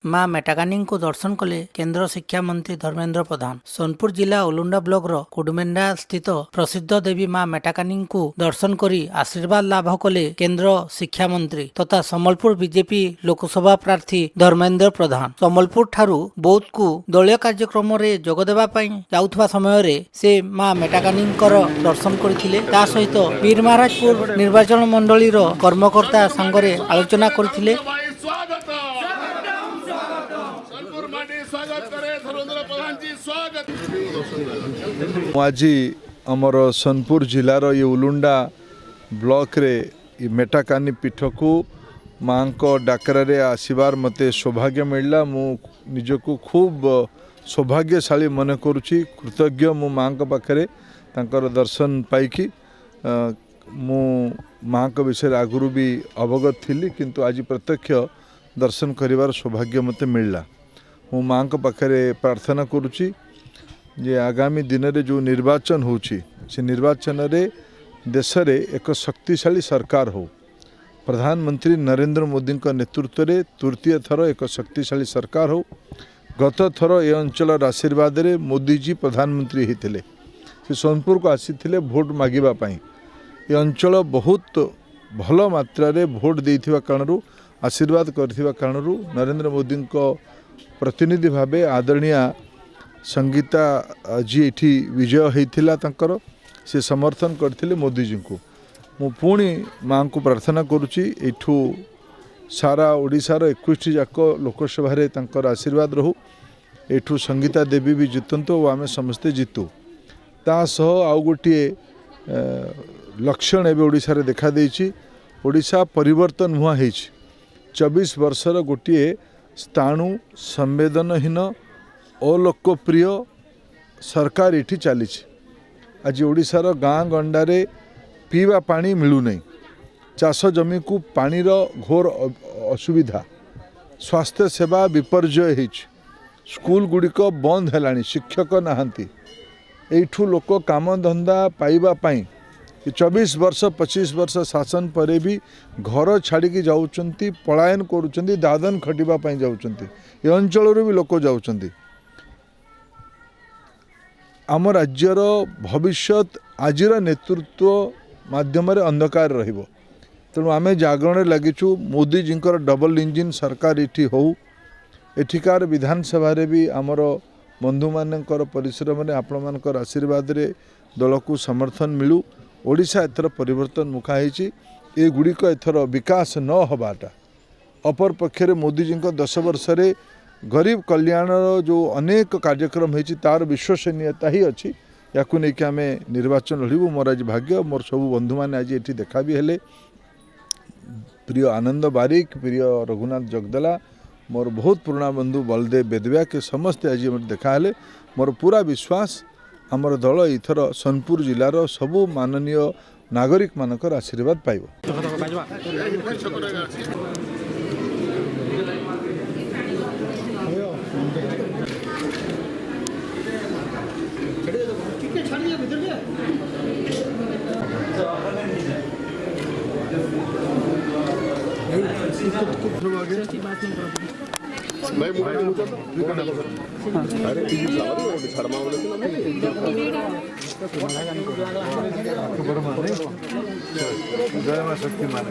मां मेटाकानी को दर्शन कले केंद्र शिक्षा मंत्री धर्मेंद्र प्रधान। सोनपुर जिला उलुंडा ब्लॉक रो कुडमेंडा स्थित प्रसिद्ध देवी मां मेटाकानी को दर्शन करी आशीर्वाद लाभ कले केंद्र शिक्षा मंत्री तथा सम्बलपुर बीजेपी लोकसभा प्रार्थी धर्मेंद्र प्रधान। सम्बलपुर ठारू बौद्ध को दलीय कार्यक्रम रे जोग देबा पई जाउथबा समय रे से मां मेटाकानी दर्शन करथिले। ता सहित वीरमहाराजपुर निर्वाचन मंडली रो कर्मकर्ता संगरे आलोचना करथिले। आज आमर सोनपुर जिलार ये उलुंडा ब्लॉक रे मेटाकानी पीठ को माँ को डाकरारे आसबार मते सौभाग्य मिलला। मु निजको खूब सौभाग्यशाली मन करुच्ची, कृतज्ञ मु माँ को पाखरे तांकर दर्शन पाइकी। मु माँ को विषय आगुरी भी अवगत थी, किंतु आज प्रत्यक्ष दर्शन करिवार सौभाग्य मते मिलला। मु माँ को पाखरे प्रार्थना करुच्ची जे आगामी दिन रे जो निर्वाचन होची से निर्वाचन रे देश रे एक शक्तिशाली सरकार हो। प्रधानमंत्री नरेंद्र मोदी का नेतृत्व रे तृतीय थर एक शक्तिशाली सरकार हो। गत थर ए अंचल आशीर्वाद रे मोदी जी प्रधानमंत्री होते से सोनपुर को आसी भोट मागिबा पाई। ए अंचल बहुत भल मात्रा रे भोट देइथिबा कारणरू आशीर्वाद करथिबा कारणरू नरेंद्र मोदी को प्रतिनिधि भावे आदरणीय संगीता जी एठी विजय होइथिला तांकर से समर्थन करथिले मोदी जी को। मु पुणी माँ को प्रार्थना करुच्ची एठू सारा ओडिशार 21 जाक लोकसभा रे तांकर आशीर्वाद रहू। एठू संगीता देवी भी जितंतु और आमे समस्ते जितु। ता सह आउ गोटे लक्षण एबे ओडिशा रे देखा देइछि। ओडिशा परिवर्तन हुआ हेछि। 24 वर्षर गोटे स्थाणु संवेदनहीन अलोकप्रिय सरकार एठी चली। आज ओडिशार गाँ गंडारे पीवा पानी मिलू नहीं, चाष जमी को पानीर घोर असुविधा, स्वास्थ्य सेवा विपर्जय होइछि, स्कूल गुड़िक बंद है, शिक्षक नहांती। एठू लोक काम धंदा पाइबा पाई 24 वर्ष 25 वर्ष शासन परे भी घर छाड़ी जाउचंती, पलायन करुचंती, दादन खटिबा पाई जाउचंती। ए अंचल भी लोक जाउचंती। आम राज्यर भविष्यत आजिर नेतृत्व माध्यम अंधकार रहिबो। तेणु आमे जागरण लगिचु मोदी जी डबल इंजिन सरकार इठी हो। एठिकार विधानसभा रे भी आमर बंधु मानकर परिश्रम रे आपण मानकर आशीर्वाद रे दल को समर्थन मिलू। ओडिशा एथर परिवर्तन मुखा होइछि। ए गुड़िक एथर विकास न हबाटा अपर पक्षरे मोदी जी 10 वर्ष रे गरीब कल्याण जो अनेक कार्यक्रम होइछि तार विश्वसनीयता ही अच्छी। याकू नहीं कि आम निर्वाचन लड़ू। मोर आज भाग्य मोर सब बंधु मैंने आज ये देखा भी हेले। प्रिय आनंद बारिक, प्रिय रघुनाथ जगदला, मोर बहुत पुराना बंधु बलदेव बेदव्या के समस्ते आज मत देखा हेले। मोर पूरा विश्वास आमर दल इथर सोनपुर जिलार सबु माननीय नागरिक मानकर आशीर्वाद पाइब। जय मां शक्ति मान।